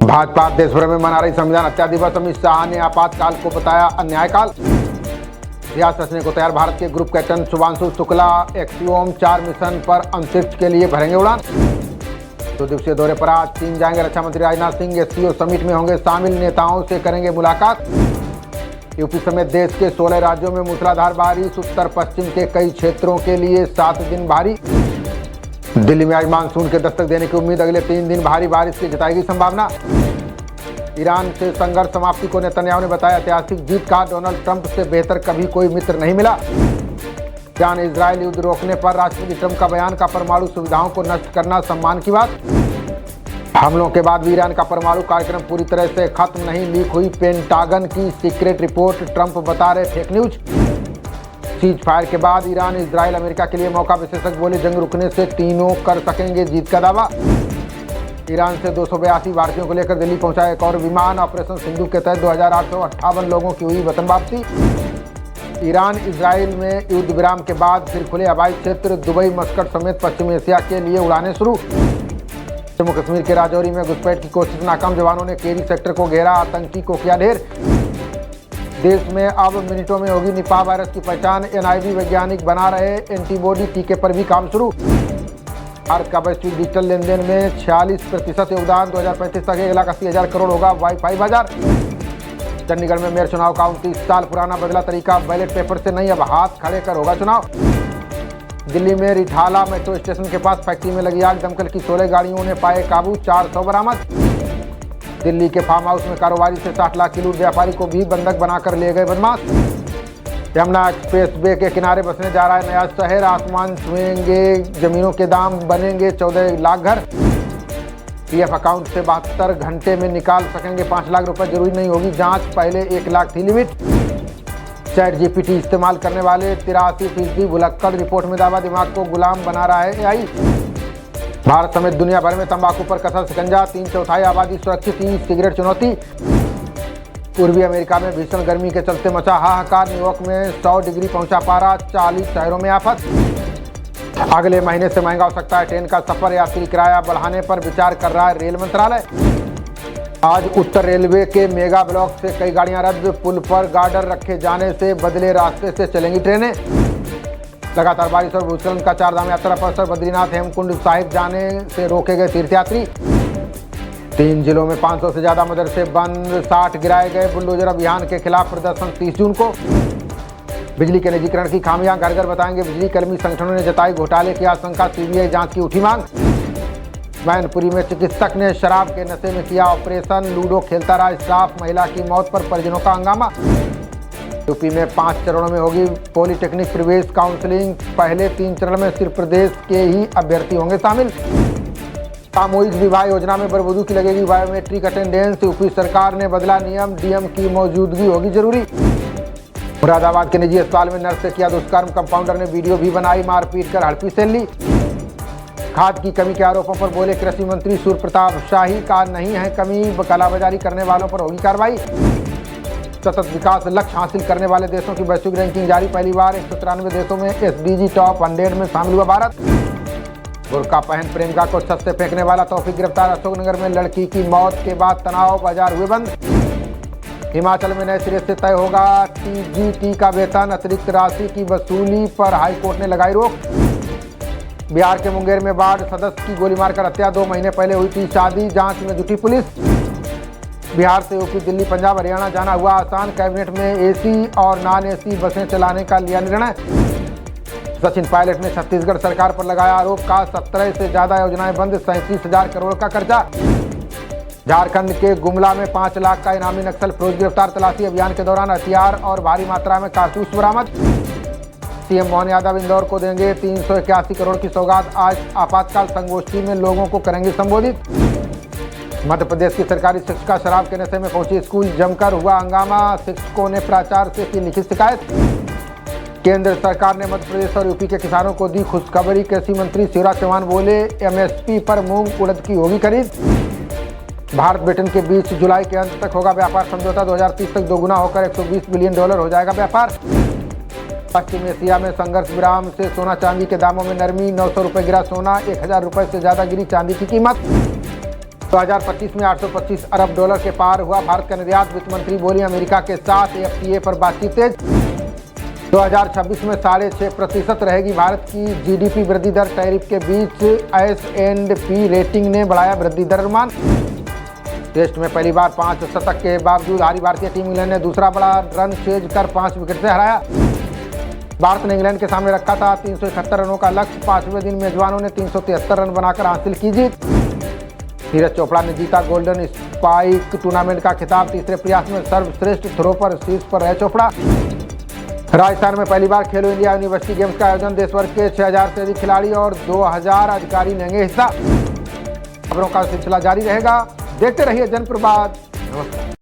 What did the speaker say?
भाजपा देश भर में मना रही संविधान हत्या दिवस। अमित शाह ने आपातकाल को बताया अन्यायकाल। इतिहास रचने को तैयार भारत के group captain Shubhanshu Shukla axiom 4 mission पर अंतरिक्ष के लिए भरेंगे उड़ान। 2 दिवसीय दौरे पर आज चीन जाएंगे रक्षा मंत्री राजनाथ सिंह। एससीओ समिट में होंगे शामिल, नेताओं से करेंगे मुलाकात। यूपी समेत देश के 16 राज्यों में मूसलाधार बारिश। उत्तर पश्चिम के कई क्षेत्रों के लिए 7 दिन भारी। दिल्ली में आज मानसून के दस्तक देने की उम्मीद। अगले 3 दिन भारी बारिश की जताएगी संभावना। ईरान से संघर्ष समाप्ति को नेतन्याहू ने बताया ऐतिहासिक जीत। कहा डोनाल्ड ट्रंप से बेहतर कभी कोई मित्र नहीं मिला। ईरान इजरायल युद्ध रोकने पर राष्ट्रपति ट्रंप का बयान। का परमाणु सुविधाओं को नष्ट करना सम्मान की बात। हमलों के बाद भी ईरान का परमाणु कार्यक्रम पूरी तरह से खत्म नहीं। लीक हुई पेंटागन की सीक्रेट रिपोर्ट। ट्रंप बता रहे फेक न्यूज। सीज फायर के बाद ईरान इजरायल अमेरिका के लिए मौका। विशेषज्ञ बोले जंग रुकने से तीनों कर सकेंगे जीत का दावा। ईरान से 282 भारतीयों को लेकर दिल्ली पहुंचा एक और विमान। ऑपरेशन सिंधु के तहत 2858 लोगों की हुई वतन वापसी। ईरान इजरायल में युद्ध विराम के बाद फिर खुले हवाई क्षेत्र। दुबई, मस्कट समेत पश्चिम एशिया के लिए उड़ानें शुरू। जम्मू कश्मीर के राजौरी में घुसपैठ की कोशिश नाकाम। जवानों ने केरी सेक्टर को घेरा, आतंकी को किया ढेर। देश में अब मिनटों में होगी निपाह वायरस की पहचान। एनआईवी वैज्ञानिक बना रहे एंटीबॉडी टीके पर भी काम शुरू। भारत का वैश्विक डिजिटल लेन देन में 46% योगदान। 2035 तक 1,80,000 करोड़ होगा वाईफाई बाजार। चंडीगढ़ में मेयर चुनाव का 29 साल पुराना बदला तरीका। बैलेट पेपर से नहीं, अब हाथ खड़े कर होगा चुनाव। दिल्ली में रिठाला मेट्रो स्टेशन के पास फैक्ट्री में लगी आग। दमकल की 16 गाड़ियों ने पाए काबू। 400 बरामद। दिल्ली के फार्म हाउस में कारोबारी से 60 लाख की लूट। व्यापारी को भी बंधक बनाकर ले गए बदमाश। यमुना एक्सप्रेस वे के किनारे बसने जा रहा है नया शहर। आसमान छुएंगे जमीनों के दाम, बनेंगे 14 लाख घर। पीएफ अकाउंट से 72 घंटे में निकाल सकेंगे 5 लाख रुपए। जरूरी नहीं होगी जांच, पहले 1 लाख थी लिमिट। चैट जीपीटी इस्तेमाल करने वाले 83% भुलक्कड़। रिपोर्ट में दावा दिमाग को गुलाम बना रहा है एआई। भारत समेत दुनिया भर में तंबाकू पर कसा शिकंजा। 3/4 आबादी सुरक्षित। ई सिगरेट चुनौती। पूर्वी अमेरिका में भीषण गर्मी के चलते मचा हाहाकार। न्यूयॉर्क में 100 डिग्री पहुंचा पारा। 40 शहरों में आफत। अगले महीने से महंगा हो सकता है ट्रेन का सफर। यात्री किराया बढ़ाने पर विचार कर रहा है रेल मंत्रालय। आज उत्तर रेलवे के मेगा ब्लॉक से कई गाड़ियां रद्द। पुल पर गार्डर रखे जाने से बदले रास्ते से चलेंगी ट्रेनें। लगातार बारिश और भूस्खलन का 4 धाम यात्रा पर असर। बद्रीनाथ हेमकुंड साहिब जाने से रोके गए तीर्थयात्री। 3 जिलों में 500 से ज्यादा मदरसे बंद। 60 गिराए गए। बुलडोजर अभियान के खिलाफ प्रदर्शन 30 जून को। बिजली के निजीकरण की खामियां घर घर बताएंगे बिजली कर्मी संगठनों ने जताई घोटाले की आशंका। सीबीआई जांच की उठी मांग। मैनपुरी में चिकित्सक ने शराब के नशे में किया ऑपरेशन। लूडो खेलता रहा स्टाफ। महिला की मौत पर परिजनों का हंगामा। यूपी में 5 चरणों में होगी पॉलिटेक्निक प्रवेश काउंसलिंग। पहले 3 चरण में सिर्फ प्रदेश के ही अभ्यर्थी होंगे शामिल। सामूहिक विवाह योजना में बरबुदू की लगेगी बायोमेट्रिक अटेंडेंस। यूपी सरकार ने बदला नियम। डीएम की मौजूदगी होगी जरूरी। मुरादाबाद के निजी अस्पताल में नर्स से किया दुष्कर्म। कंपाउंडर ने वीडियो भी बनाई। मारपीट कर हड़पी सेल ली। खाद की कमी के आरोपों पर बोले कृषि मंत्री सूर्य प्रताप शाही। का नहीं है कमी, कालाबाजारी करने वालों पर होगी कार्रवाई। सतत विकास लक्ष्य हासिल करने वाले देशों की वैश्विक रैंकिंग जारी। पहली बार 193 देशों में एसडीजी टॉप 100 में शामिल हुआ भारत। बुर्का पहन प्रेमिका को छत से फेंकने वाला तौफीक गिरफ्तार। अशोकनगर में लड़की की मौत के बाद तनाव, बाजार हुए बंद। हिमाचल में नए सिरे से तय होगा टीजीटी का वेतन। अतिरिक्त राशि की वसूली पर हाईकोर्ट ने लगाई रोक। बिहार के मुंगेर में वार्ड सदस्य की गोली मारकर हत्या। 2 महीने पहले हुई थी शादी। जांच में जुटी पुलिस। बिहार से यूपी, दिल्ली, पंजाब, हरियाणा जाना हुआ आसान। कैबिनेट में एसी और नॉन एसी बसें चलाने का लिया निर्णय। सचिन पायलट ने छत्तीसगढ़ सरकार पर लगाया आरोप। का 17 से ज्यादा योजनाएं बंद। 37,000 करोड़ का कर्जा। झारखंड के गुमला में 5 लाख का इनामी नक्सल फरोज गिरफ्तार। तलाशी अभियान के दौरान हथियार और भारी मात्रा में कारतूस बरामद। सीएम मोहन यादव इंदौर को देंगे 381 करोड़ की सौगात। आज आपातकाल संगोष्ठी में लोगों को करेंगे संबोधित। मध्य प्रदेश की सरकारी शिक्षिका शराब के नशे में पहुंची स्कूल। जमकर हुआ हंगामा। शिक्षकों ने प्राचार्य से की लिखित शिकायत। केंद्र सरकार ने मध्य प्रदेश और यूपी के किसानों को दी खुशखबरी। कृषि मंत्री शिवराज चौहान बोले एमएसपी पर मूंग उड़द की होगी खरीद। भारत ब्रिटेन के बीच जुलाई के अंत तक होगा व्यापार समझौता। 2030 तक दोगुना होकर $120 बिलियन हो जाएगा व्यापार। पश्चिम एशिया में संघर्ष विराम से सोना चांदी के दामों में नरमी, 900 रुपये गिरा सोना, 1000 रुपये से ज़्यादा गिरी चांदी की कीमत। 2025 में 825 अरब डॉलर के पार हुआ भारत का निर्यात, वित्त मंत्री बोली अमेरिका के साथ FTA पर बातचीत तेज। 2026 में 6.5% रहेगी भारत की GDP वृद्धि दर, टैरिफ के बीच S&P रेटिंग ने बढ़ाया वृद्धि दर अनुमान। टेस्ट में पहली बार 5 शतक के बावजूद हारी भारतीय टीम इंग्लैंड ने दूसरा बड़ा रन चेज कर 5 विकेट से हराया। भारत ने इंग्लैंड के सामने रखा था 371 रनों का लक्ष्य, 5वें दिन मेजबानों ने 373 रन बनाकर हासिल की जीत। नीरज चोपड़ा ने जीता गोल्डन स्पाइक टूर्नामेंट का खिताब, तीसरे प्रयास में सर्वश्रेष्ठ थ्रो पर शीर्ष पर रहे चोपड़ा। राजस्थान में पहली बार खेलो इंडिया यूनिवर्सिटी गेम्स का आयोजन, देश भर के 6000 से अधिक खिलाड़ी और 2000 अधिकारी लेंगे हिस्सा। खबरों का सिलसिला जारी रहेगा, देखते रहिए जनप्रभात। नमस्कार।